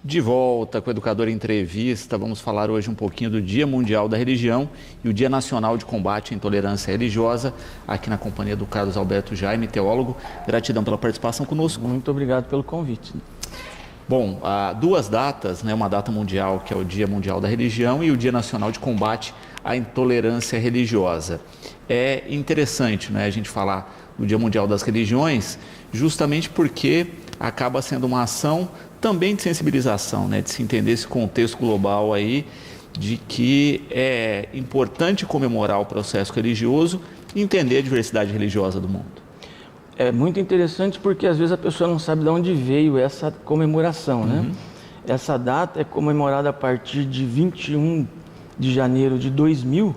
De volta com o Educador Entrevista, vamos falar hoje um pouquinho do Dia Mundial da Religião e o Dia Nacional de Combate à Intolerância Religiosa, aqui na companhia do Carlos Alberto Jaime, teólogo. Gratidão pela participação conosco. Muito obrigado pelo convite. Bom, há duas datas, né? Uma data mundial, que é o Dia Mundial da Religião, e o Dia Nacional de Combate à Intolerância Religiosa. É interessante, né, a gente falar do Dia Mundial das Religiões, justamente porque acaba sendo uma ação também de sensibilização, né, de se entender esse contexto global aí, de que é importante comemorar o processo religioso e entender a diversidade religiosa do mundo. É muito interessante porque às vezes a pessoa não sabe de onde veio essa comemoração, né? Essa data é comemorada a partir de 21 de janeiro de 2000,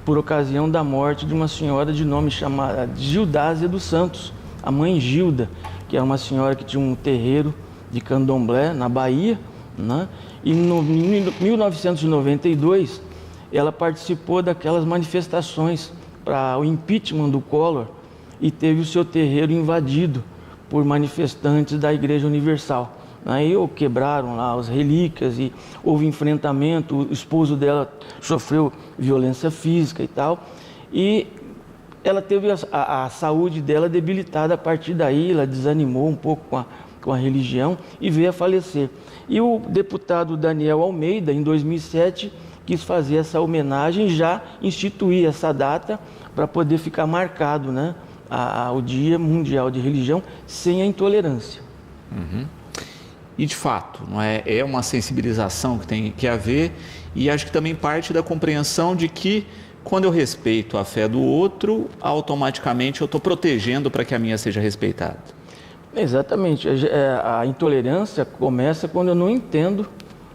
por ocasião da morte de uma senhora de nome chamada Gildásia dos Santos, a mãe Gilda, que é uma senhora que tinha um terreiro de candomblé na Bahia, né? E em 1992 ela participou daquelas manifestações para o impeachment do Collor e teve o seu terreiro invadido por manifestantes da Igreja Universal. Aí quebraram lá as relíquias e houve enfrentamento, o esposo dela sofreu violência física e tal, e ela teve a saúde dela debilitada. A partir daí ela desanimou um pouco com a religião e veio a falecer. E o deputado Daniel Almeida, em 2007, quis fazer essa homenagem e já instituir essa data para poder ficar marcado, né, o Dia Mundial de Religião sem a intolerância. E de fato, não é uma sensibilização que tem que haver, e acho que também parte da compreensão de que quando eu respeito a fé do outro, automaticamente eu estou protegendo para que a minha seja respeitada. Exatamente. A intolerância começa quando eu não entendo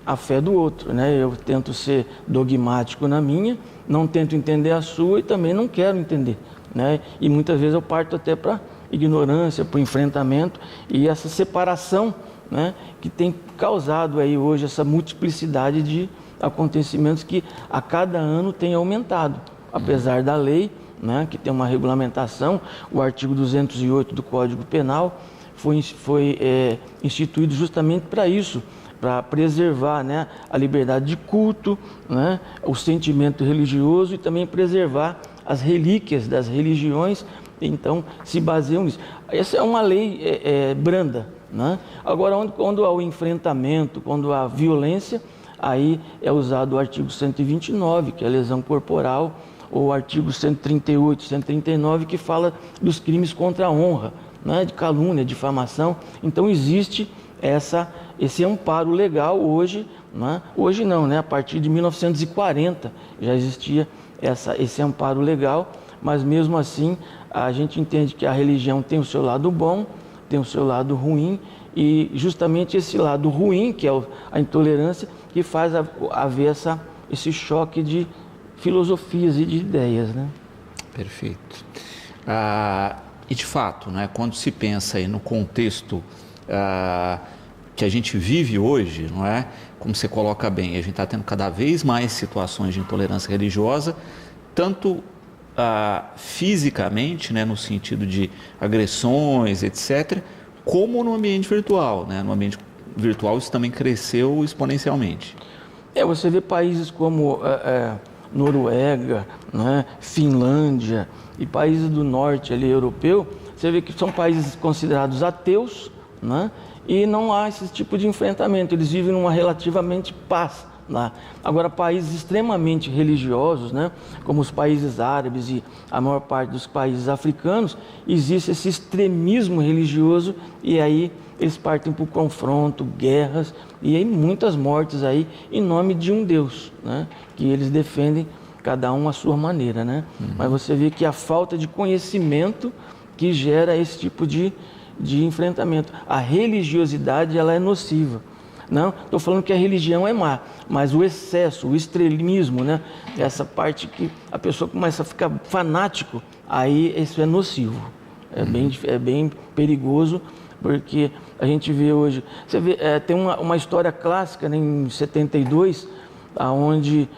a fé do outro, né? Eu tento ser dogmático na minha, não tento entender a sua e também não quero entender, né? E muitas vezes eu parto até para ignorância, para o enfrentamento, e essa separação, né, que tem causado aí hoje essa multiplicidade de acontecimentos que a cada ano tem aumentado, apesar da lei, né, que tem uma regulamentação. O artigo 208 do Código Penal foi instituído justamente para isso, para preservar, né, a liberdade de culto, né, o sentimento religioso e também preservar as relíquias das religiões. Então se baseiam nisso. Essa é uma lei branda, né? Agora, quando há o enfrentamento, quando há violência, aí é usado o artigo 129, que é a lesão corporal, ou o artigo 138, 139, que fala dos crimes contra a honra, né, de calúnia, difamação. Então existe esse amparo legal hoje, né? Hoje não, né? A partir de 1940 já existia esse amparo legal, mas mesmo assim a gente entende que a religião tem o seu lado bom, tem o seu lado ruim, e justamente esse lado ruim, que é a intolerância, que faz haver esse choque de filosofias e de ideias, né? Perfeito. E de fato, né, quando se pensa aí no contexto que a gente vive hoje, não é? Como você coloca bem, a gente está tendo cada vez mais situações de intolerância religiosa, tanto fisicamente, né, no sentido de agressões, etc., como no ambiente virtual, né? No ambiente virtual isso também cresceu exponencialmente. Você vê países como Noruega, né, Finlândia e países do norte ali europeu, você vê que são países considerados ateus, né, e não há esse tipo de enfrentamento, eles vivem numa relativamente paz lá. Agora, países extremamente religiosos, né, como os países árabes e a maior parte dos países africanos, existe esse extremismo religioso e aí eles partem para o confronto, guerras e aí muitas mortes aí em nome de um Deus, né, que eles defendem cada um à sua maneira, né? Mas você vê que a falta de conhecimento que gera esse tipo de enfrentamento. A religiosidade, ela é nociva. Não, estou falando que a religião é má, mas o excesso, o extremismo, né? Essa parte que a pessoa começa a ficar fanático, aí isso é nocivo, é bem perigoso, porque a gente vê hoje, você vê, tem uma história clássica, né, em 72, onde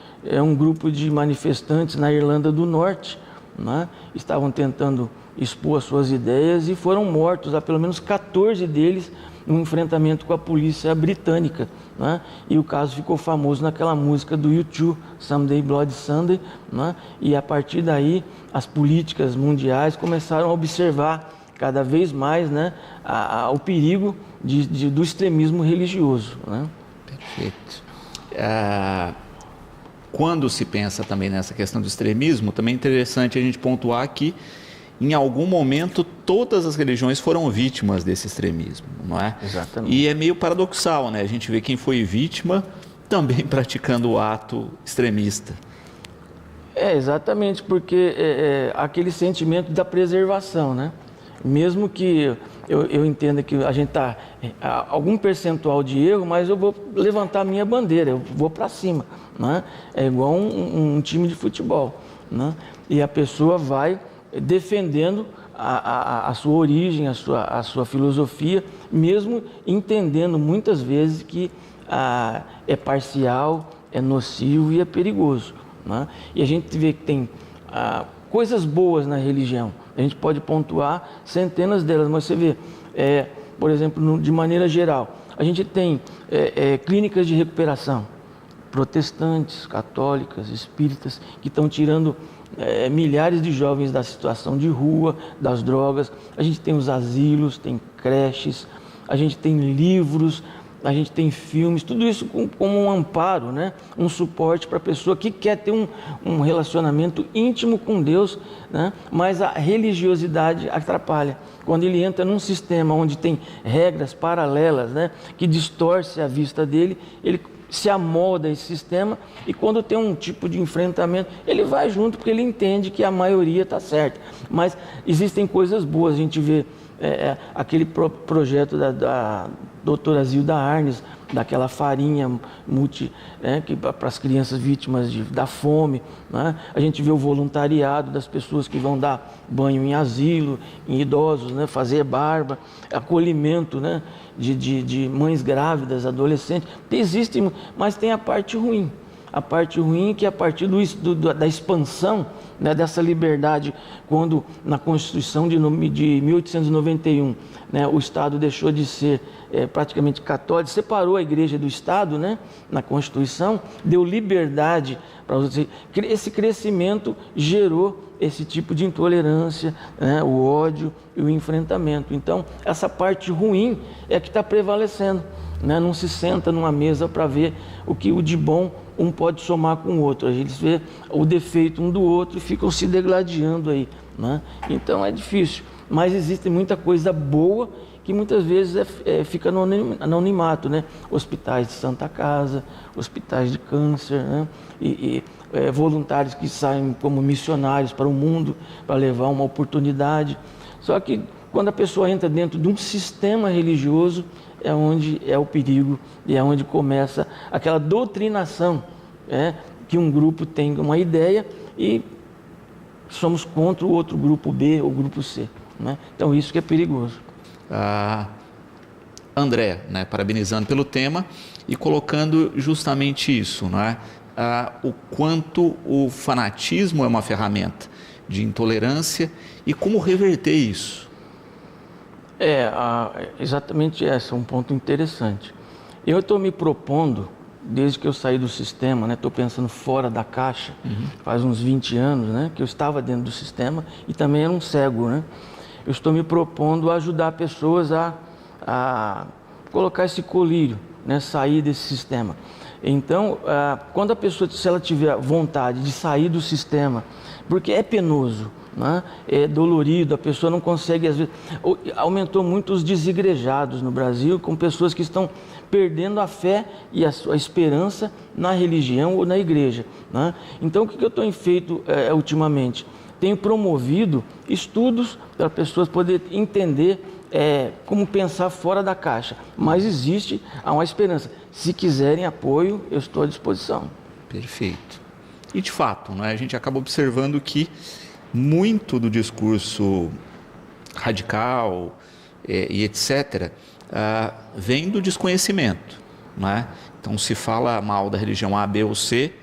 um grupo de manifestantes na Irlanda do Norte, né, estavam tentando expor as suas ideias e foram mortos, há pelo menos 14 deles, num enfrentamento com a polícia britânica, né? E o caso ficou famoso naquela música do U2, Someday Bloody Sunday, né? E a partir daí as políticas mundiais começaram a observar cada vez mais, né, o perigo do extremismo religioso, né? Perfeito. Quando se pensa também nessa questão do extremismo, também é interessante a gente pontuar que em algum momento todas as religiões foram vítimas desse extremismo, não é? Exatamente. E é meio paradoxal, né? A gente vê quem foi vítima também praticando o ato extremista. Exatamente, porque aquele sentimento da preservação, né? Mesmo que eu entenda que a gente está algum percentual de erro, mas eu vou levantar a minha bandeira, eu vou para cima, né? É igual um time de futebol, né? E a pessoa vai defendendo a sua origem, a sua filosofia, mesmo entendendo muitas vezes que é parcial, é nocivo e é perigoso, né? E a gente vê que tem coisas boas na religião, a gente pode pontuar centenas delas, mas você vê, por exemplo, de maneira geral, a gente tem clínicas de recuperação, protestantes, católicas, espíritas, que estão tirando milhares de jovens da situação de rua, das drogas. A gente tem os asilos, tem creches, a gente tem livros, a gente tem filmes, tudo isso como um amparo, né? Um suporte para a pessoa que quer ter um relacionamento íntimo com Deus, né? Mas a religiosidade atrapalha. Quando ele entra num sistema onde tem regras paralelas, né? Que distorce a vista dele, ele se amolda a esse sistema e quando tem um tipo de enfrentamento, ele vai junto porque ele entende que a maioria está certa. Mas existem coisas boas, a gente vê aquele projeto da doutora Zilda Arnes, daquela farinha para as crianças vítimas da fome, né? A gente vê o voluntariado das pessoas que vão dar banho em asilo, em idosos, né? Fazer barba, acolhimento, né? de mães grávidas, adolescentes. Existe, mas tem a parte ruim. A parte ruim que é a partir da expansão, né, dessa liberdade, quando na Constituição de 1891, né, o Estado deixou de ser praticamente católico, separou a Igreja do Estado, né, na Constituição, deu liberdade para você. Esse crescimento gerou esse tipo de intolerância, né, o ódio e o enfrentamento. Então, essa parte ruim é que está prevalecendo, né? Não se senta numa mesa para ver o de bom um pode somar com o outro. A gente vê o defeito um do outro e ficam se degladiando aí, né? Então é difícil, mas existe muita coisa boa que muitas vezes fica no anonimato, né? Hospitais de Santa Casa, hospitais de câncer, né? E voluntários que saem como missionários para o mundo para levar uma oportunidade. Só que quando a pessoa entra dentro de um sistema religioso, é onde é o perigo e é onde começa aquela doutrinação, que um grupo tem uma ideia e somos contra o outro grupo B ou grupo C, né? Então isso que é perigoso. André, né, parabenizando pelo tema e colocando justamente isso, né? O quanto o fanatismo é uma ferramenta de intolerância e como reverter isso. Exatamente esse é um ponto interessante. Eu estou me propondo, desde que eu saí do sistema, né, estou pensando fora da caixa, faz uns 20 anos, né, que eu estava dentro do sistema e também era um cego, né? Eu estou me propondo a ajudar pessoas a colocar esse colírio, né, sair desse sistema. Então, quando a pessoa, se ela tiver vontade de sair do sistema, porque é penoso, né? É dolorido, a pessoa não consegue, às vezes, aumentou muito os desigrejados no Brasil, com pessoas que estão perdendo a fé e a sua esperança na religião ou na igreja, né? Então, o que eu tenho feito ultimamente? Tenho promovido estudos para pessoas poderem entender como pensar fora da caixa, mas há uma esperança. Se quiserem apoio, eu estou à disposição. Perfeito. E de fato, né, a gente acaba observando que muito do discurso radical e etc. Vem do desconhecimento, né? Então se fala mal da religião A, B ou C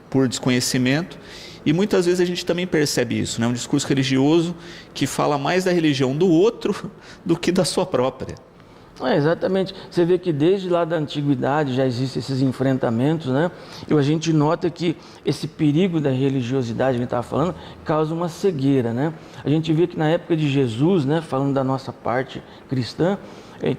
por desconhecimento E muitas vezes a gente também percebe isso, né? Um discurso religioso que fala mais da religião do outro do que da sua própria. Exatamente. Você vê que desde lá da antiguidade já existem esses enfrentamentos, né? E a gente nota que esse perigo da religiosidade que a gente estava falando causa uma cegueira, né? A gente vê que na época de Jesus, né, falando da nossa parte cristã,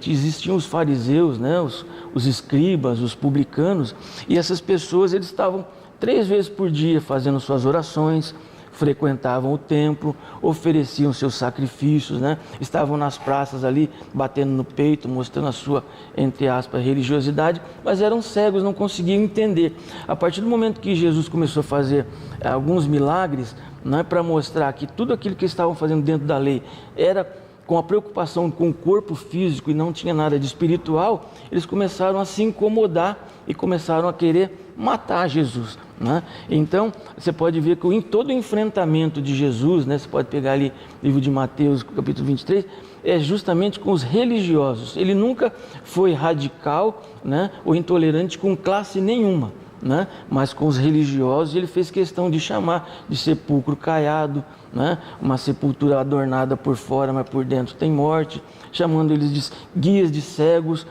existiam os fariseus, né, os escribas, os publicanos, e essas pessoas eles estavam 3 vezes por dia fazendo suas orações, frequentavam o templo, ofereciam seus sacrifícios, né? Estavam nas praças ali, batendo no peito, mostrando a sua, entre aspas, religiosidade, mas eram cegos, não conseguiam entender. A partir do momento que Jesus começou a fazer alguns milagres, né, para mostrar que tudo aquilo que estavam fazendo dentro da lei era com a preocupação com o corpo físico e não tinha nada de espiritual, eles começaram a se incomodar e começaram a querer matar Jesus, né? Então, você pode ver que em todo o enfrentamento de Jesus, né, você pode pegar ali o livro de Mateus, capítulo 23, é justamente com os religiosos. Ele nunca foi radical, né, ou intolerante com classe nenhuma, né? Mas com os religiosos ele fez questão de chamar de sepulcro caiado, né? Uma sepultura adornada por fora, mas por dentro tem morte, chamando eles de guias de cegos,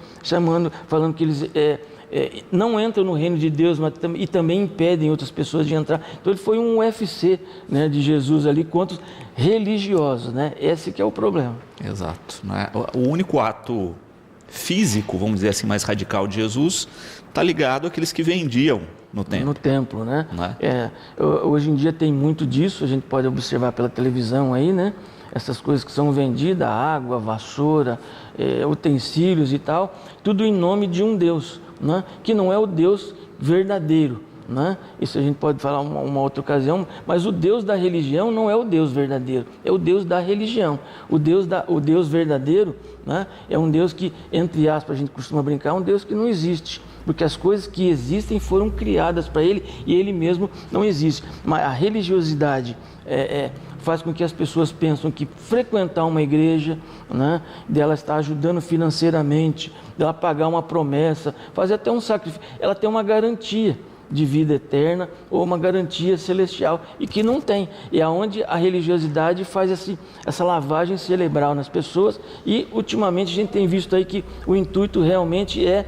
falando que eles não entram no reino de Deus, mas e também impedem outras pessoas de entrar. Então ele foi um UFC, né, de Jesus ali contra os religiosos, né? Esse que é o problema. Exato, né? O único ato físico, vamos dizer assim, mais radical de Jesus está ligado àqueles que vendiam no templo. No templo, né? É? Hoje em dia tem muito disso, a gente pode observar pela televisão aí, né? Essas coisas que são vendidas, água, vassoura, utensílios e tal, tudo em nome de um Deus, né? Que não é o Deus verdadeiro, né? Isso a gente pode falar uma outra ocasião, mas o Deus da religião não é o Deus verdadeiro, é o Deus da religião. O Deus verdadeiro, né, é um Deus que, entre aspas, a gente costuma brincar, é um Deus que não existe, porque as coisas que existem foram criadas para ele e ele mesmo não existe. Mas a religiosidade faz com que as pessoas pensam que frequentar uma igreja, né, dela estar ajudando financeiramente, dela pagar uma promessa, fazer até um sacrifício, ela tem uma garantia de vida eterna ou uma garantia celestial, e que não tem. E é onde a religiosidade faz essa lavagem cerebral nas pessoas, e ultimamente a gente tem visto aí que o intuito realmente é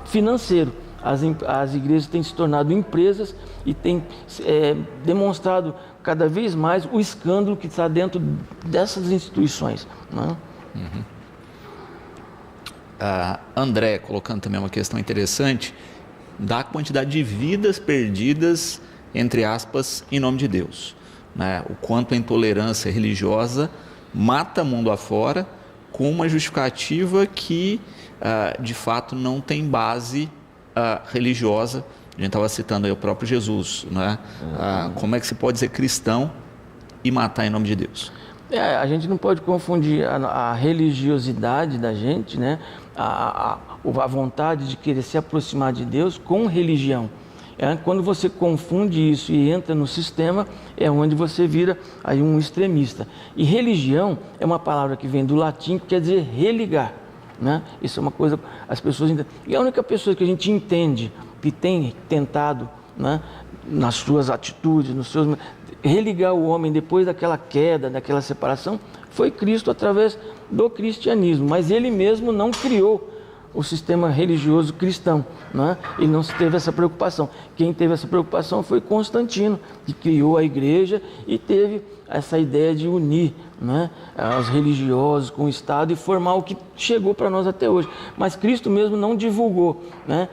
financeiro. As igrejas têm se tornado empresas e têm demonstrado cada vez mais o escândalo que está dentro dessas instituições, né? Uhum. André, colocando também uma questão interessante, da quantidade de vidas perdidas, entre aspas, em nome de Deus, né? O quanto a intolerância religiosa mata mundo afora com uma justificativa que, de fato, não tem base religiosa. A gente estava citando aí o próprio Jesus, né? Como é que se pode ser cristão e matar em nome de Deus? A gente não pode confundir a religiosidade da gente, né? A vontade de querer se aproximar de Deus com religião. Quando você confunde isso e entra no sistema, é onde você vira aí um extremista. E religião é uma palavra que vem do latim, que quer dizer religar, né? Isso é uma coisa, as pessoas entendem. E a única pessoa que a gente entende que tem tentado, né, nas suas atitudes, religar o homem depois daquela queda, daquela separação, foi Cristo através do cristianismo, mas ele mesmo não criou o sistema religioso cristão, né? Ele não teve essa preocupação. Quem teve essa preocupação foi Constantino, que criou a igreja e teve essa ideia de unir, né, os religiosos com o Estado e formar o que chegou para nós até hoje. Mas Cristo mesmo não divulgou, né,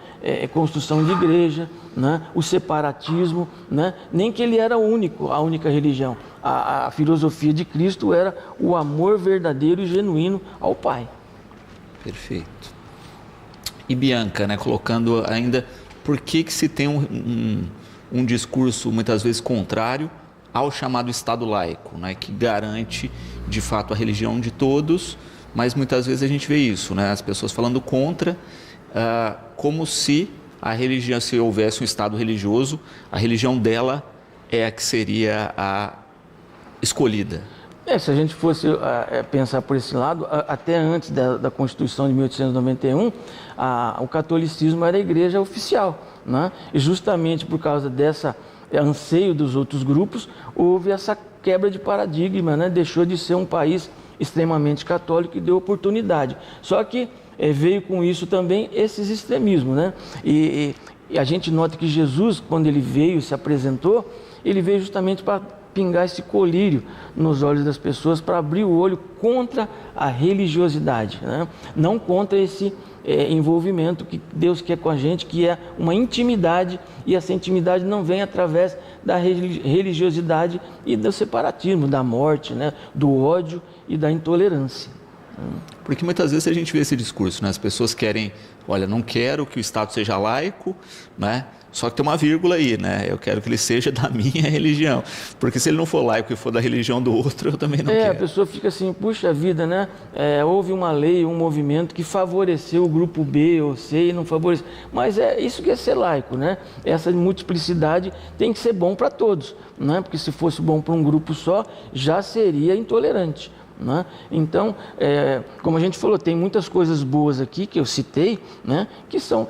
construção de igreja, né, o separatismo, né, nem que ele era a única religião. A filosofia de Cristo era o amor verdadeiro e genuíno ao Pai. Perfeito. E Bianca, né, colocando ainda, por que se tem um discurso muitas vezes contrário ao chamado Estado laico, né, que garante de fato a religião de todos, mas muitas vezes a gente vê isso, né, as pessoas falando contra, como se a religião, se houvesse um Estado religioso, a religião dela é a que seria a escolhida. Se a gente fosse pensar por esse lado, até antes da Constituição de 1891, o catolicismo era a igreja oficial, né? E justamente por causa dessa anseio dos outros grupos, houve essa quebra de paradigma, né? Deixou de ser um país extremamente católico e deu oportunidade. Só que veio com isso também esses extremismos, né? E a gente nota que Jesus, quando ele veio, se apresentou, ele veio justamente para pingar esse colírio nos olhos das pessoas, para abrir o olho contra a religiosidade, né? Não contra esse envolvimento que Deus quer com a gente, que é uma intimidade, e essa intimidade não vem através da religiosidade e do separatismo, da morte, né? Do ódio e da intolerância. Porque muitas vezes a gente vê esse discurso, né? As pessoas querem, olha, não quero que o Estado seja laico, né? Só que tem uma vírgula aí, né? Eu quero que ele seja da minha religião. Porque se ele não for laico e for da religião do outro, eu também não quero. A pessoa fica assim, puxa vida, né? Houve uma lei, um movimento que favoreceu o grupo B ou C e não favoreceu. Mas é isso que é ser laico, né? Essa multiplicidade tem que ser bom para todos, né? Porque se fosse bom para um grupo só, já seria intolerante. Né? Então, como a gente falou, tem muitas coisas boas aqui que eu citei, né? Que são,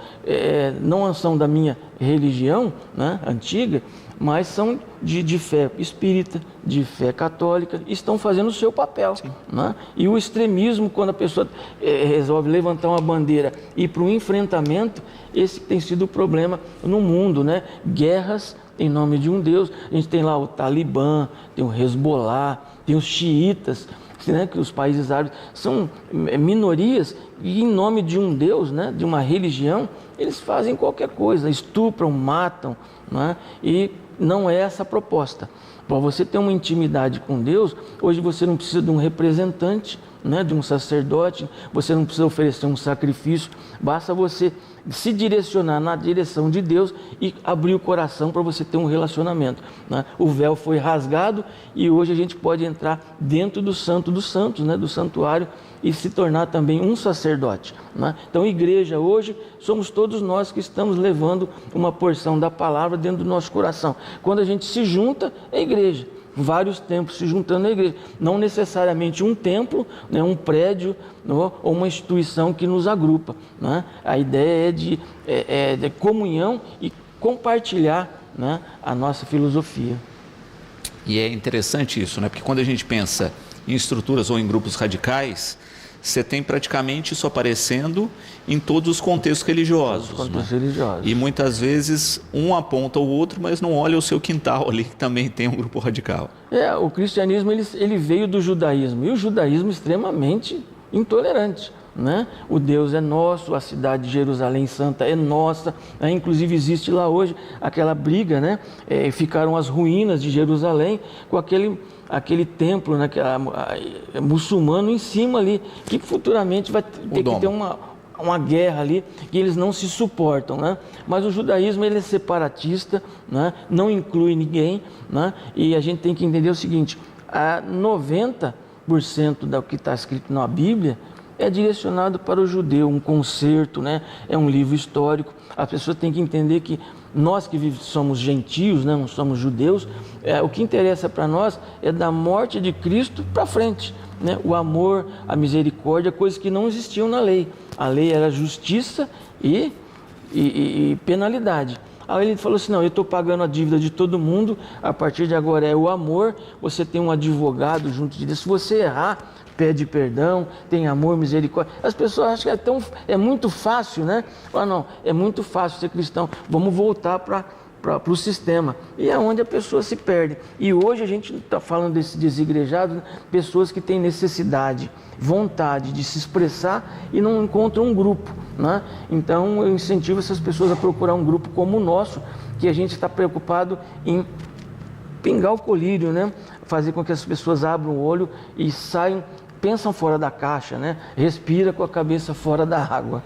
não são da minha religião, né? Antiga, mas são de fé espírita, de fé católica, estão fazendo o seu papel. Né? E o extremismo, quando a pessoa resolve levantar uma bandeira e ir para o enfrentamento, esse tem sido o problema no mundo, né? Guerras em nome de um Deus. A gente tem lá o Talibã, tem o Hezbollah, tem os xiitas, né, que os países árabes são minorias e em nome de um Deus, né, de uma religião, eles fazem qualquer coisa, estupram, matam, né, e não é essa a proposta. Para você ter uma intimidade com Deus, hoje você não precisa de um representante, né, de um sacerdote, você não precisa oferecer um sacrifício, basta você se direcionar na direção de Deus e abrir o coração para você ter um relacionamento. Né? O véu foi rasgado e hoje a gente pode entrar dentro do Santo dos Santos, né, do santuário, e se tornar também um sacerdote. Né? Então, igreja hoje, somos todos nós que estamos levando uma porção da palavra dentro do nosso coração. Quando a gente se junta, é igreja. Vários templos se juntando na igreja, não necessariamente um templo, né, um prédio, ou uma instituição que nos agrupa, né? A ideia é de comunhão e compartilhar, né, a nossa filosofia. E é interessante isso, né? Porque quando a gente pensa em estruturas ou em grupos radicais, você tem praticamente isso aparecendo em todos os contextos religiosos. Religiosos. E muitas vezes um aponta o outro, mas não olha o seu quintal ali, que também tem um grupo radical. O cristianismo ele veio do judaísmo, e o judaísmo extremamente intolerante. Né? O Deus é nosso, a cidade de Jerusalém Santa é nossa, né? Inclusive existe lá hoje aquela briga, né? Ficaram as ruínas de Jerusalém com aquele templo, né? Muçulmano em cima ali, que futuramente vai ter que ter uma guerra ali, que eles não se suportam, né? Mas o judaísmo ele é separatista, né? Não inclui ninguém, né? E a gente tem que entender o seguinte: 90% do que está escrito na Bíblia é direcionado para o judeu, um concerto, né? É um livro histórico. As pessoas têm que entender que nós que somos gentios, né? Não somos judeus, o que interessa para nós é da morte de Cristo para frente, né? O amor, a misericórdia, coisas que não existiam na lei. A lei era justiça e penalidade. Aí ele falou assim, não, eu estou pagando a dívida de todo mundo, a partir de agora é o amor, você tem um advogado junto de Deus, se você errar, pede perdão, tem amor, misericórdia. As pessoas acham que é muito fácil, né? Não, é muito fácil ser cristão, vamos voltar para o sistema. E é onde a pessoa se perde. E hoje a gente está falando desse desigrejado, né? Pessoas que têm necessidade, vontade de se expressar e não encontram um grupo, né? Então eu incentivo essas pessoas a procurar um grupo como o nosso, que a gente está preocupado em pingar o colírio, né? Fazer com que as pessoas abram o olho e saiam, pensam fora da caixa, né? Respira com a cabeça fora da água.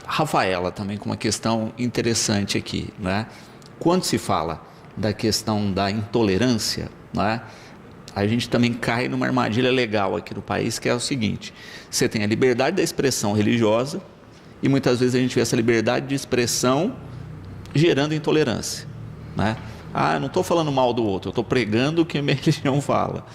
Rafaela também com uma questão interessante aqui, né? Quando se fala da questão da intolerância, né? A gente também cai numa armadilha legal aqui no país, que é o seguinte: você tem a liberdade da expressão religiosa e muitas vezes a gente vê essa liberdade de expressão gerando intolerância, né? Eu não estou falando mal do outro, eu estou pregando o que a minha religião fala.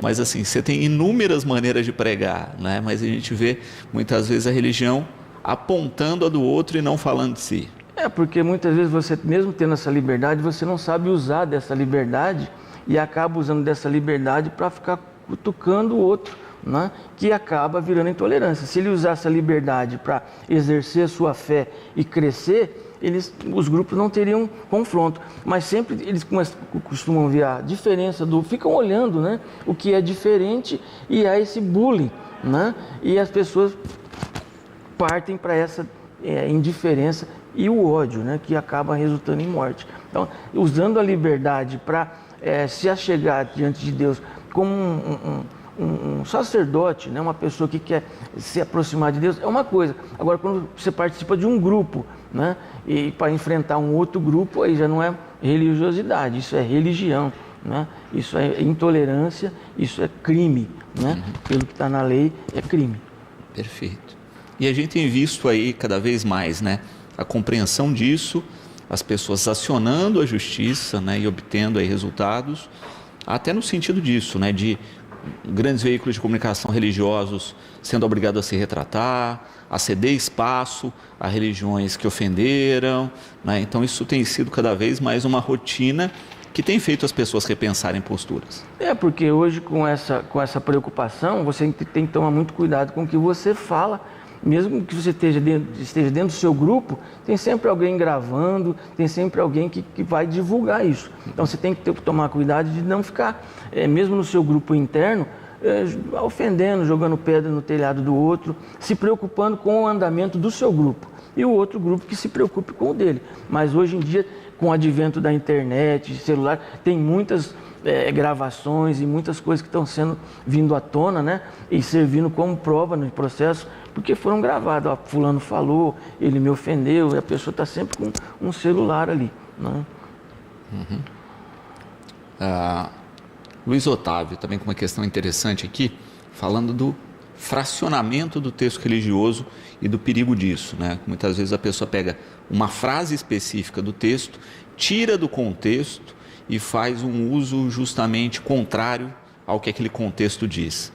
Mas assim, você tem inúmeras maneiras de pregar, né? Mas a gente vê muitas vezes a religião apontando a do outro e não falando de si. Porque muitas vezes você, mesmo tendo essa liberdade, você não sabe usar dessa liberdade e acaba usando dessa liberdade para ficar cutucando o outro, né? Que acaba virando intolerância. Se ele usar essa liberdade para exercer a sua fé e crescer, os grupos não teriam confronto. Mas sempre eles costumam ver a diferença ficam olhando, né, o que é diferente, e há esse bullying, né? E as pessoas partem para essa indiferença e o ódio, né, que acaba resultando em morte. Então, usando a liberdade para se achegar diante de Deus como um sacerdote, né, uma pessoa que quer se aproximar de Deus, é uma coisa. Agora, quando você participa de um grupo, né, e para enfrentar um outro grupo, aí já não é religiosidade, isso é religião, né? Isso é intolerância, isso é crime, né? Pelo que está na lei, é crime. Perfeito. E a gente tem visto aí cada vez mais, né, a compreensão disso, as pessoas acionando a justiça, né, e obtendo aí resultados, até no sentido disso, né, de grandes veículos de comunicação religiosos sendo obrigados a se retratar, a ceder espaço a religiões que ofenderam, né? Então isso tem sido cada vez mais uma rotina que tem feito as pessoas repensarem posturas. Porque hoje com essa preocupação, você tem que tomar muito cuidado com o que você fala. Mesmo que você esteja dentro do seu grupo, tem sempre alguém gravando, tem sempre alguém que vai divulgar isso. Então você tem que tomar cuidado de não ficar, mesmo no seu grupo interno, ofendendo, jogando pedra no telhado do outro, se preocupando com o andamento do seu grupo. E o outro grupo que se preocupe com o dele. Mas hoje em dia, com o advento da internet, de celular, tem muitas gravações e muitas coisas que estão vindo à tona, né? E servindo como prova no processo, porque foram gravadas. Fulano falou, ele me ofendeu, e a pessoa está sempre com um celular ali, né? Luiz Otávio, também com uma questão interessante aqui, falando do fracionamento do texto religioso e do perigo disso, né? Muitas vezes a pessoa pega uma frase específica do texto, tira do contexto e faz um uso justamente contrário ao que aquele contexto diz.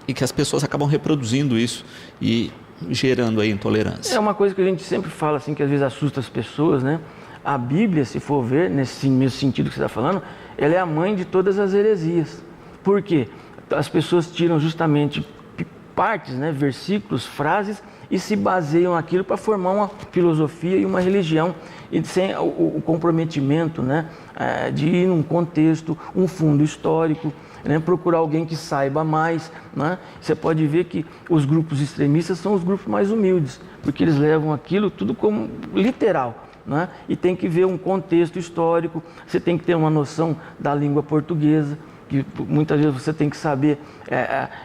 E que as pessoas acabam reproduzindo isso e gerando aí intolerância. É uma coisa que a gente sempre fala, assim, que às vezes assusta as pessoas, né? A Bíblia, se for ver, nesse mesmo sentido que você está falando, ela é a mãe de todas as heresias. Por quê? As pessoas tiram justamente partes, né, versículos, frases, e se baseiam naquilo para formar uma filosofia e uma religião, e sem o comprometimento, né, de ir num contexto, um fundo histórico, né, procurar alguém que saiba mais, né? Você pode ver que os grupos extremistas são os grupos mais humildes, porque eles levam aquilo tudo como literal, né? E tem que ver um contexto histórico, você tem que ter uma noção da língua portuguesa, que muitas vezes você tem que saber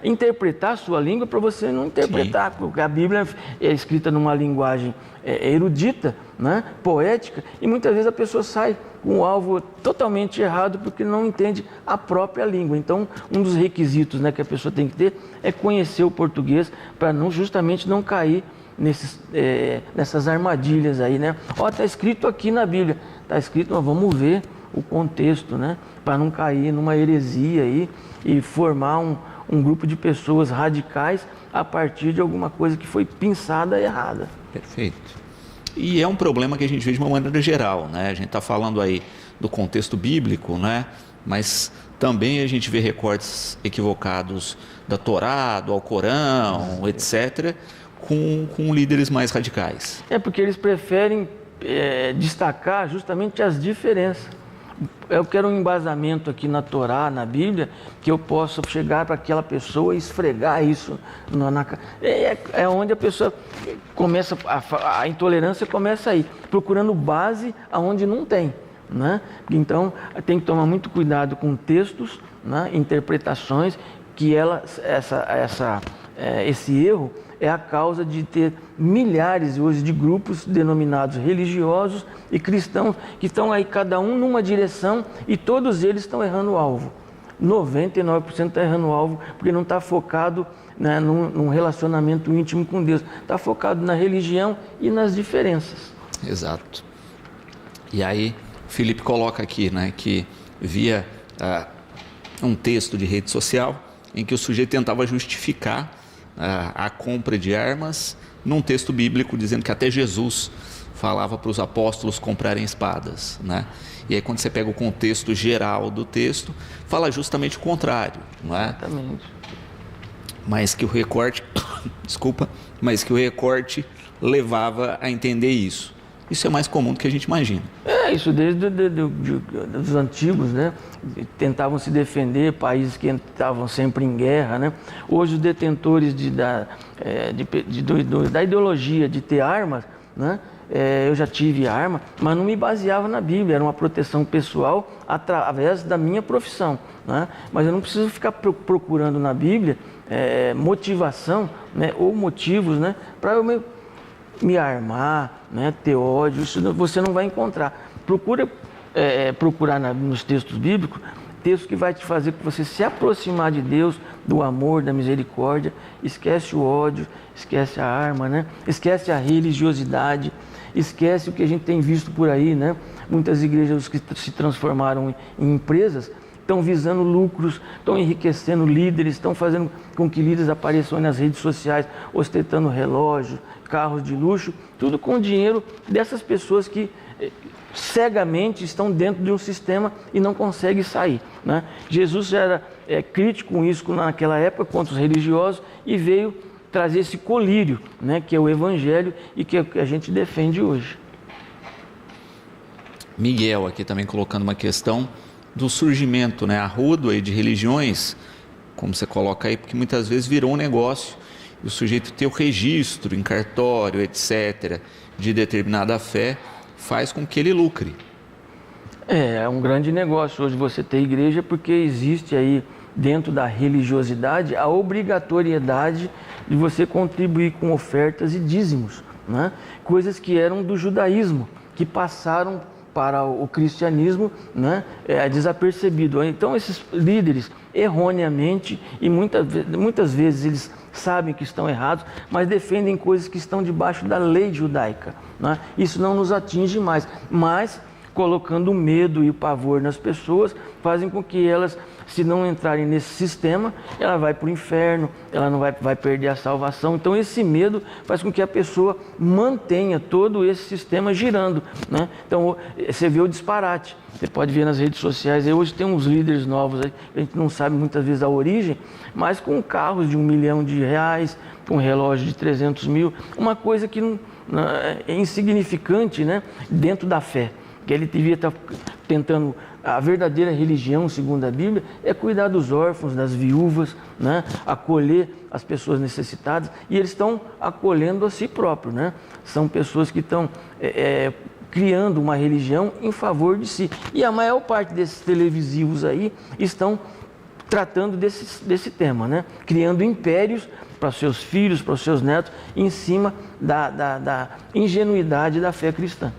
interpretar a sua língua para você não interpretar, porque a Bíblia é escrita numa linguagem erudita, né, poética, e muitas vezes a pessoa sai com o alvo totalmente errado porque não entende a própria língua. Então, um dos requisitos, né, que a pessoa tem que ter é conhecer o português para justamente não cair nessas armadilhas aí, né? Está escrito aqui na Bíblia, está escrito, mas vamos ver o contexto, né? Para não cair numa heresia aí e formar um grupo de pessoas radicais a partir de alguma coisa que foi pensada errada. Perfeito. E é um problema que a gente vê de uma maneira geral, né? A gente está falando aí do contexto bíblico, né? Mas também a gente vê recortes equivocados da Torá, do Alcorão, etc., com líderes mais radicais. Porque eles preferem destacar justamente as diferenças. Eu quero um embasamento aqui na Torá, na Bíblia, que eu possa chegar para aquela pessoa e esfregar isso na cara. É onde a pessoa começa, a intolerância começa aí, procurando base aonde não tem, né? Então, tem que tomar muito cuidado com textos, né, interpretações, que esse erro é a causa de ter milhares hoje de grupos denominados religiosos e cristãos que estão aí cada um numa direção e todos eles estão errando o alvo. 99% está errando o alvo porque não está focado, né, num relacionamento íntimo com Deus. Está focado na religião e nas diferenças. Exato. E aí, Felipe coloca aqui, né, que via um texto de rede social em que o sujeito tentava justificar a compra de armas num texto bíblico dizendo que até Jesus falava para os apóstolos comprarem espadas, né? E aí quando você pega o contexto geral do texto, fala justamente o contrário, não é? Exatamente. Mas que o recorte, desculpa, mas que o recorte levava a entender isso. Isso é mais comum do que a gente imagina. Isso desde os antigos, né? Tentavam se defender, países que estavam sempre em guerra, né? Hoje os detentores da ideologia de ter armas, né? Eu já tive arma, mas não me baseava na Bíblia, era uma proteção pessoal através da minha profissão, né? Mas eu não preciso ficar procurando na Bíblia motivação, né? Ou motivos, né? Para eu me armar, né? Ter ódio, isso você não vai encontrar. Procurar nos textos bíblicos, texto que vai te fazer que você se aproximar de Deus, do amor, da misericórdia. Esquece o ódio, esquece a arma, né? Esquece a religiosidade, esquece o que a gente tem visto por aí, né? Muitas igrejas que se transformaram em empresas estão visando lucros, estão enriquecendo líderes, estão fazendo com que líderes apareçam nas redes sociais, ostentando relógios, carros de luxo, tudo com o dinheiro dessas pessoas que cegamente estão dentro de um sistema e não conseguem sair, né? Jesus já era crítico com isso naquela época contra os religiosos e veio trazer esse colírio, né, que é o Evangelho e que a gente defende hoje. Miguel aqui também colocando uma questão do surgimento, né, arrudo aí de religiões, como você coloca aí, porque muitas vezes virou um negócio e o sujeito ter o registro em cartório, etc., de determinada fé, faz com que ele lucre. É um grande negócio hoje você ter igreja, porque existe aí dentro da religiosidade a obrigatoriedade de você contribuir com ofertas e dízimos, né? Coisas que eram do judaísmo, que passaram para o cristianismo, né? Desapercebido. Então esses líderes erroneamente e muitas vezes eles sabem que estão errados, mas defendem coisas que estão debaixo da lei judaica, né? Isso não nos atinge mais, mas colocando o medo e o pavor nas pessoas, fazem com que elas, se não entrarem nesse sistema, ela vai para o inferno, ela não vai perder a salvação. Então esse medo faz com que a pessoa mantenha todo esse sistema girando, né? Então você vê o disparate, você pode ver nas redes sociais, hoje tem uns líderes novos aí, a gente não sabe muitas vezes a origem, mas com carros de R$1 milhão, com relógio de 300 mil, uma coisa que é insignificante, né, dentro da fé. Que ele devia estar tentando, a verdadeira religião, segundo a Bíblia, é cuidar dos órfãos, das viúvas, né? Acolher as pessoas necessitadas, e eles estão acolhendo a si próprios, né? São pessoas que estão criando uma religião em favor de si. E a maior parte desses televisivos aí estão tratando desse tema, né? Criando impérios para seus filhos, para os seus netos, em cima da ingenuidade da fé cristã.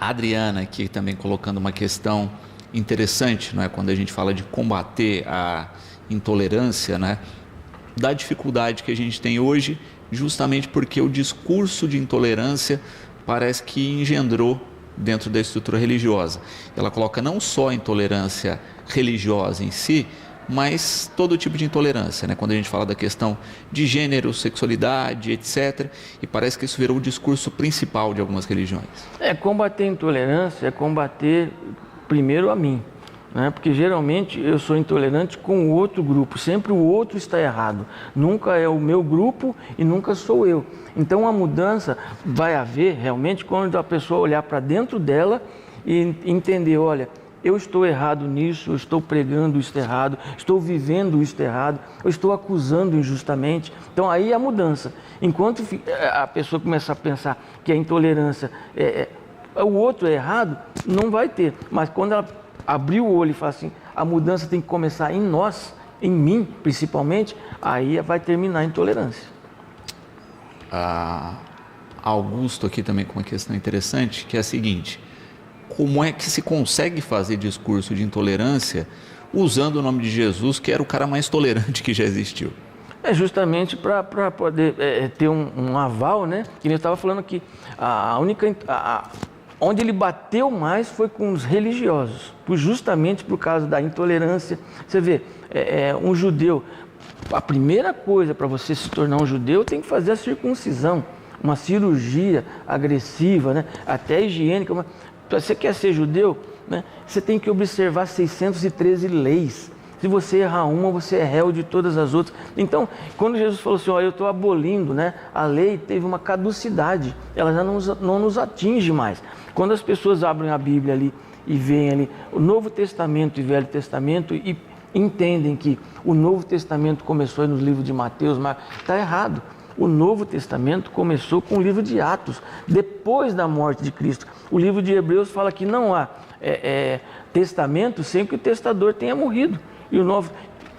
A Adriana aqui também colocando uma questão interessante, não é? Quando a gente fala de combater a intolerância, né? Da dificuldade que a gente tem hoje, justamente porque o discurso de intolerância parece que engendrou dentro da estrutura religiosa. Ela coloca não só a intolerância religiosa em si, mas todo tipo de intolerância, né? Quando a gente fala da questão de gênero, sexualidade, etc., e parece que isso virou o discurso principal de algumas religiões. Combater a intolerância é combater primeiro a mim, né? Porque geralmente eu sou intolerante com o outro grupo, sempre o outro está errado, nunca é o meu grupo e nunca sou eu. Então a mudança vai haver realmente quando a pessoa olhar para dentro dela e entender, olha, eu estou errado nisso, eu estou pregando isso errado, estou vivendo isso errado, eu estou acusando injustamente. Então aí é a mudança. Enquanto a pessoa começar a pensar que a intolerância o outro é errado, não vai ter. Mas quando ela abrir o olho e falar assim, a mudança tem que começar em nós, em mim principalmente, aí vai terminar a intolerância. Augusto aqui também com uma questão interessante, que é a seguinte: como é que se consegue fazer discurso de intolerância usando o nome de Jesus, que era o cara mais tolerante que já existiu? É justamente para poder ter um aval, né? Que eu estava falando aqui, onde ele bateu mais foi com os religiosos, justamente por causa da intolerância. Você vê, um judeu, a primeira coisa para você se tornar um judeu tem que fazer a circuncisão. uma cirurgia agressiva, né? Até higiênica. Você quer ser judeu, né? Você tem que observar 613 leis. Se você errar uma, você é réu de todas as outras. Então, quando Jesus falou assim, ó, eu estou abolindo, né? A lei teve uma caducidade, ela já não nos atinge mais. Quando as pessoas abrem a Bíblia ali e veem ali o Novo Testamento e Velho Testamento e entendem que o Novo Testamento começou nos livros de Mateus, mas está errado. O Novo Testamento começou com o livro de Atos, depois da morte de Cristo. O livro de Hebreus fala que não há testamento sem que o testador tenha morrido. E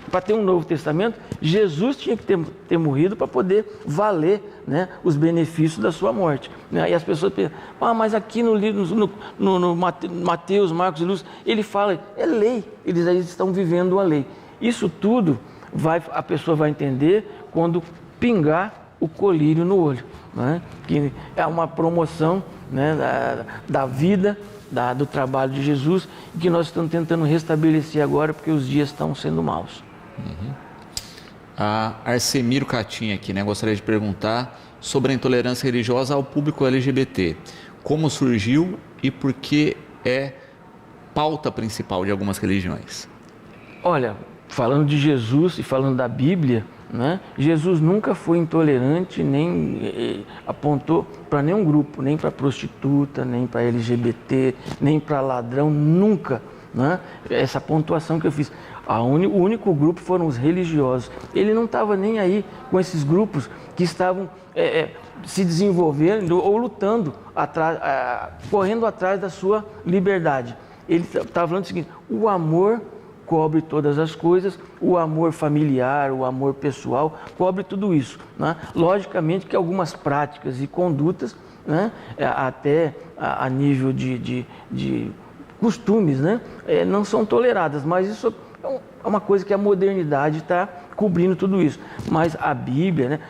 para ter um Novo Testamento, Jesus tinha que ter morrido para poder valer, né, os benefícios da sua morte. Né? E as pessoas pensam, mas aqui no livro, no Mateus, Marcos e Lucas, ele fala, é lei, eles estão vivendo a lei. Isso tudo a pessoa vai entender quando pingar o colírio no olho, né? Que é uma promoção, né, da vida, do trabalho de Jesus, que nós estamos tentando restabelecer agora, porque os dias estão sendo maus. A Arcemiro Catinha aqui, né? Gostaria de perguntar sobre a intolerância religiosa ao público LGBT. Como surgiu e por que é pauta principal de algumas religiões? Olha, falando de Jesus e falando da Bíblia, né? Jesus nunca foi intolerante, nem apontou para nenhum grupo, nem para prostituta, nem para LGBT, nem para ladrão, nunca. Né? Essa pontuação que eu fiz. O único grupo foram os religiosos. Ele não estava nem aí com esses grupos que estavam se desenvolvendo ou lutando, correndo atrás da sua liberdade. Ele estava falando o seguinte: o amor cobre todas as coisas, o amor familiar, o amor pessoal, cobre tudo isso. Né? Logicamente que algumas práticas e condutas, né, até a nível de costumes, né, não são toleradas, mas isso é uma coisa que a modernidade está cobrindo tudo isso. Mas a Bíblia, né,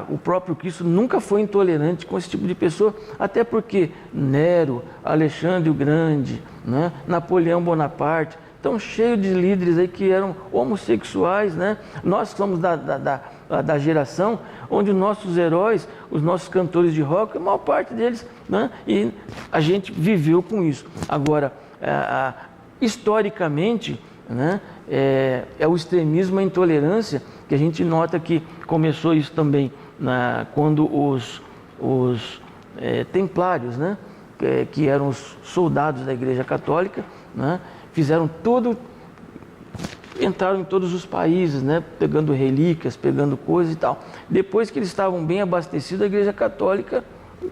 o próprio Cristo nunca foi intolerante com esse tipo de pessoa, até porque Nero, Alexandre o Grande, né, Napoleão Bonaparte, estão cheios de líderes aí que eram homossexuais, né? Nós somos da geração onde os nossos heróis, os nossos cantores de rock, a maior parte deles, né? E a gente viveu com isso. Agora, historicamente, né, é o extremismo, a intolerância, que a gente nota que começou isso também quando os templários, né, que eram os soldados da Igreja Católica, né, entraram em todos os países, né, pegando relíquias, pegando coisas e tal. Depois que eles estavam bem abastecidos, a Igreja Católica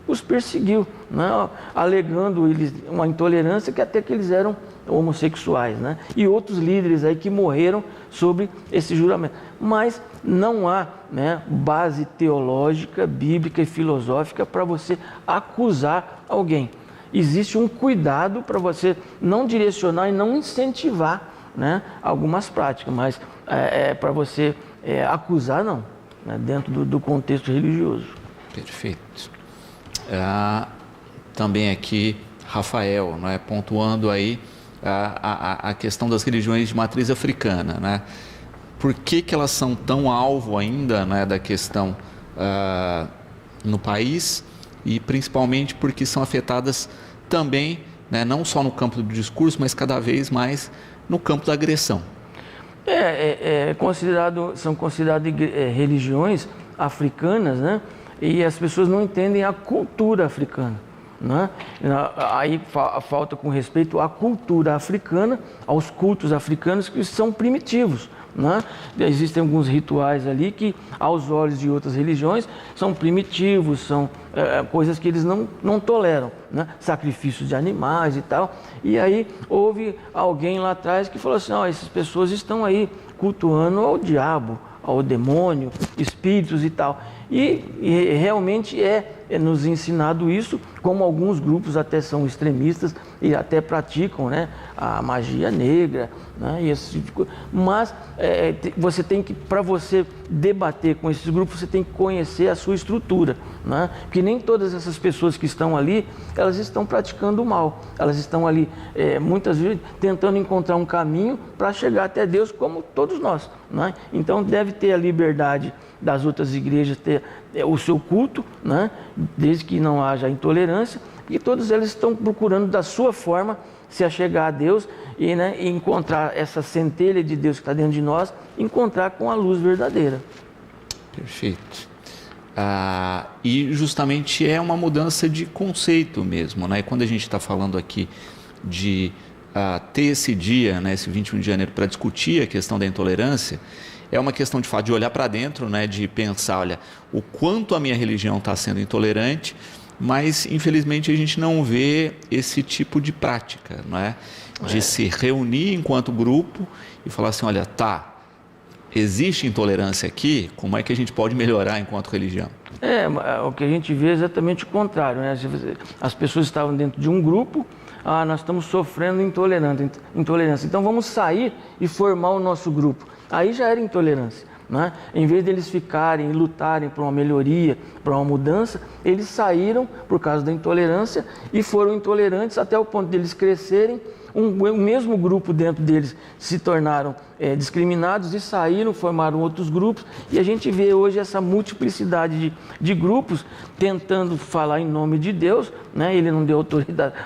os perseguiu, né, alegando eles uma intolerância que até que eles eram homossexuais, né, e outros líderes aí que morreram sobre esse juramento. Mas não há, né, base teológica, bíblica e filosófica para você acusar alguém. Existe um cuidado para você não direcionar e não incentivar, né, algumas práticas, mas para você acusar, não, né, dentro do contexto religioso. Perfeito. Também aqui, Rafael, né, pontuando aí a questão das religiões de matriz africana, né? Por que elas são tão alvo ainda, né, da questão no país, e principalmente porque são afetadas também, né, não só no campo do discurso, mas cada vez mais no campo da agressão. São consideradas religiões africanas, né? E as pessoas não entendem a cultura africana, né? Aí falta com respeito à cultura africana, aos cultos africanos que são primitivos, né? Existem alguns rituais ali que, aos olhos de outras religiões, são primitivos, são coisas que eles não toleram, né? Sacrifícios de animais e tal. E aí houve alguém lá atrás que falou assim: essas pessoas estão aí cultuando ao diabo, ao demônio, espíritos e tal. E realmente nos ensinado isso, como alguns grupos até são extremistas e até praticam, né, a magia negra, né, e esse tipo de coisa. Mas você tem que, para você debater com esses grupos, você tem que conhecer a sua estrutura, né? Porque nem todas essas pessoas que estão ali, elas estão praticando o mal. Elas estão ali, muitas vezes, tentando encontrar um caminho para chegar até Deus, como todos nós, né? Então deve ter a liberdade das outras igrejas, ter o seu culto, né? Desde que não haja intolerância, e todos eles estão procurando da sua forma se achegar a Deus e, né, encontrar essa centelha de Deus que está dentro de nós, encontrar com a luz verdadeira. Perfeito. E justamente é uma mudança de conceito mesmo, né? E quando a gente está falando aqui de ter esse dia, né, esse 21 de janeiro, para discutir a questão da intolerância, é uma questão de fato de olhar para dentro, né, de pensar, olha, o quanto a minha religião está sendo intolerante, mas infelizmente a gente não vê esse tipo de prática, não é? De se reunir enquanto grupo e falar assim, olha, existe intolerância aqui, como é que a gente pode melhorar enquanto religião? O que a gente vê é exatamente o contrário, né? As pessoas estavam dentro de um grupo, nós estamos sofrendo intolerância, então vamos sair e formar o nosso grupo. Aí já era intolerância, né? Em vez deles ficarem e lutarem por uma melhoria, por uma mudança, eles saíram por causa da intolerância e foram intolerantes até o ponto deles crescerem. O mesmo grupo dentro deles se tornaram discriminados e saíram, formaram outros grupos, e a gente vê hoje essa multiplicidade de grupos tentando falar em nome de Deus, né? Ele não deu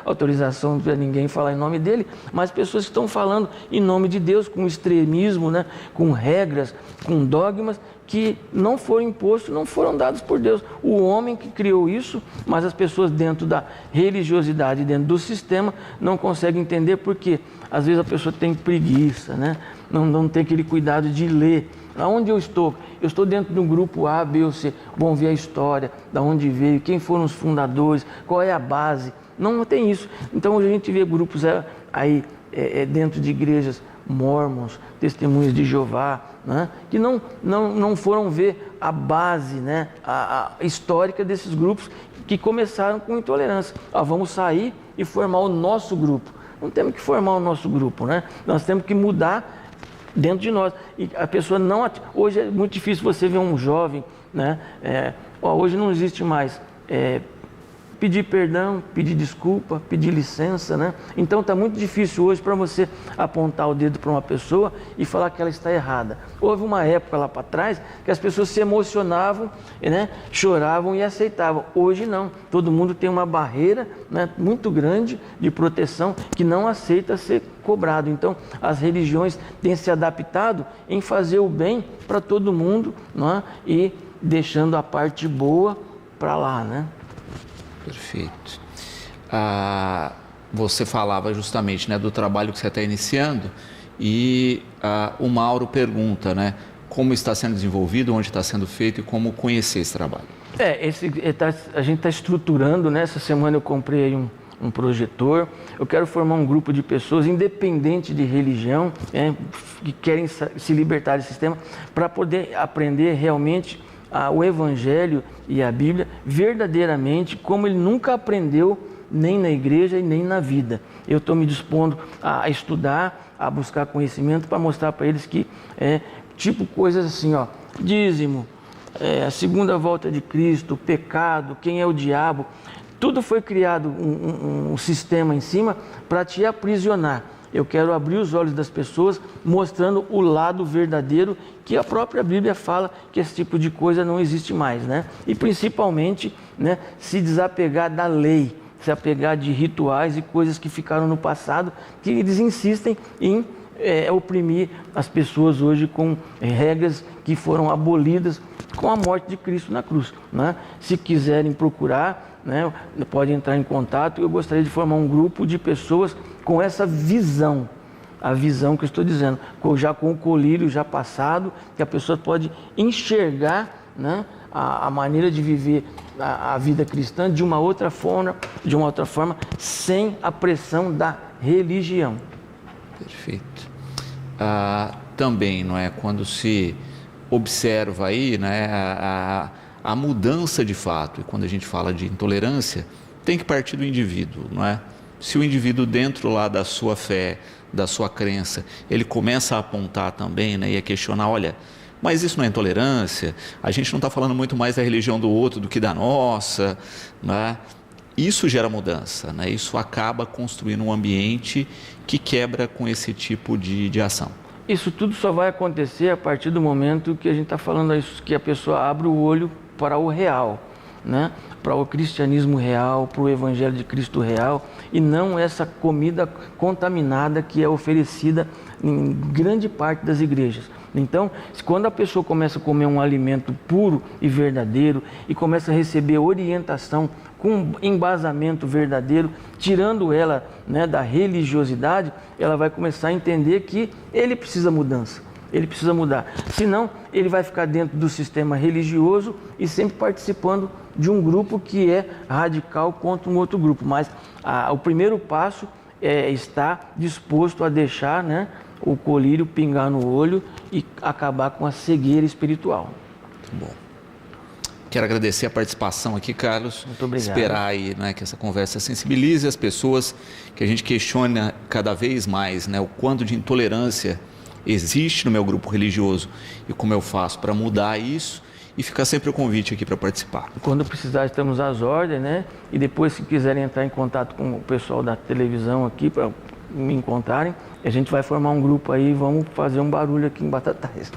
autorização para ninguém falar em nome dele, mas pessoas que estão falando em nome de Deus com extremismo, né? Com regras, com dogmas que não foram impostos, não foram dados por Deus. O homem que criou isso, mas as pessoas dentro da religiosidade, dentro do sistema, não conseguem entender porque às vezes a pessoa tem preguiça, né? Não tem aquele cuidado de ler. Aonde eu estou? Eu estou dentro de um grupo A, B ou C. Bom, ver a história, da onde veio, quem foram os fundadores, qual é a base. Não tem isso. Então a gente vê grupos aí dentro de igrejas mormons, testemunhas de Jeová, né? Que não foram ver a base, né? a histórica desses grupos que começaram com intolerância. Vamos sair e formar o nosso grupo. Não temos que formar o nosso grupo, né? Nós temos que mudar dentro de nós. E a pessoa não... Hoje é muito difícil você ver um jovem, né? Hoje não existe mais pedir perdão, pedir desculpa, pedir licença, né? Então está muito difícil hoje para você apontar o dedo para uma pessoa e falar que ela está errada. Houve uma época lá para trás que as pessoas se emocionavam, né? Choravam e aceitavam. Hoje não. Todo mundo tem uma barreira, né, muito grande de proteção que não aceita ser cobrado. Então as religiões têm se adaptado em fazer o bem para todo mundo, né? E deixando a parte boa para lá, né? Perfeito. Você falava justamente, né, do trabalho que você está iniciando e o Mauro pergunta, né, como está sendo desenvolvido, onde está sendo feito e como conhecer esse trabalho. A gente está estruturando, né? Essa semana eu comprei um projetor. Eu quero formar um grupo de pessoas, independente de religião, que querem se libertar desse sistema, para poder aprender realmente o Evangelho e a Bíblia verdadeiramente como ele nunca aprendeu, nem na igreja e nem na vida. Eu estou me dispondo a estudar, a buscar conhecimento para mostrar para eles que tipo coisas assim, dízimo, a segunda volta de Cristo, o pecado, quem é o diabo, tudo foi criado um sistema em cima para te aprisionar. Eu quero abrir os olhos das pessoas, mostrando o lado verdadeiro, que a própria Bíblia fala que esse tipo de coisa não existe mais, né? E principalmente, né, se desapegar da lei, se apegar de rituais e coisas que ficaram no passado, que eles insistem em oprimir as pessoas hoje com regras que foram abolidas com a morte de Cristo na cruz, né? Se quiserem procurar, né, pode entrar em contato. Eu gostaria de formar um grupo de pessoas com essa visão, a visão que eu estou dizendo, já com o colírio já passado, que a pessoa pode enxergar, né, a maneira de viver a vida cristã de uma outra forma, sem a pressão da religião. Perfeito. Também, não é, quando se observa aí, né, a mudança de fato, e quando a gente fala de intolerância, tem que partir do indivíduo, não é? Se o indivíduo dentro lá da sua fé, da sua crença, ele começa a apontar também, né, e a questionar, olha, mas isso não é intolerância? A gente não está falando muito mais da religião do outro do que da nossa, né? Isso gera mudança, né? Isso acaba construindo um ambiente que quebra com esse tipo de ação. Isso tudo só vai acontecer a partir do momento que a gente está falando isso, que a pessoa abre o olho para o real, né? Para o cristianismo real, para o evangelho de Cristo real, e não essa comida contaminada que é oferecida em grande parte das igrejas. Então, quando a pessoa começa a comer um alimento puro e verdadeiro e começa a receber orientação com embasamento verdadeiro, tirando ela, né, da religiosidade, ela vai começar a entender que ele precisa mudança, ele precisa mudar. Senão, ele vai ficar dentro do sistema religioso e sempre participando de um grupo que é radical contra um outro grupo. Mas o primeiro passo é estar disposto a deixar, né, o colírio pingar no olho e acabar com a cegueira espiritual. Muito bom. Quero agradecer a participação aqui, Carlos. Muito obrigado. Esperar aí, né, que essa conversa sensibilize as pessoas, que a gente questione cada vez mais, né, o quanto de intolerância existe no meu grupo religioso e como eu faço para mudar isso, e fica sempre o convite aqui para participar. Quando precisar, estamos às ordens, né? E depois, se quiserem entrar em contato com o pessoal da televisão aqui para me encontrarem, a gente vai formar um grupo aí e vamos fazer um barulho aqui em Batatais.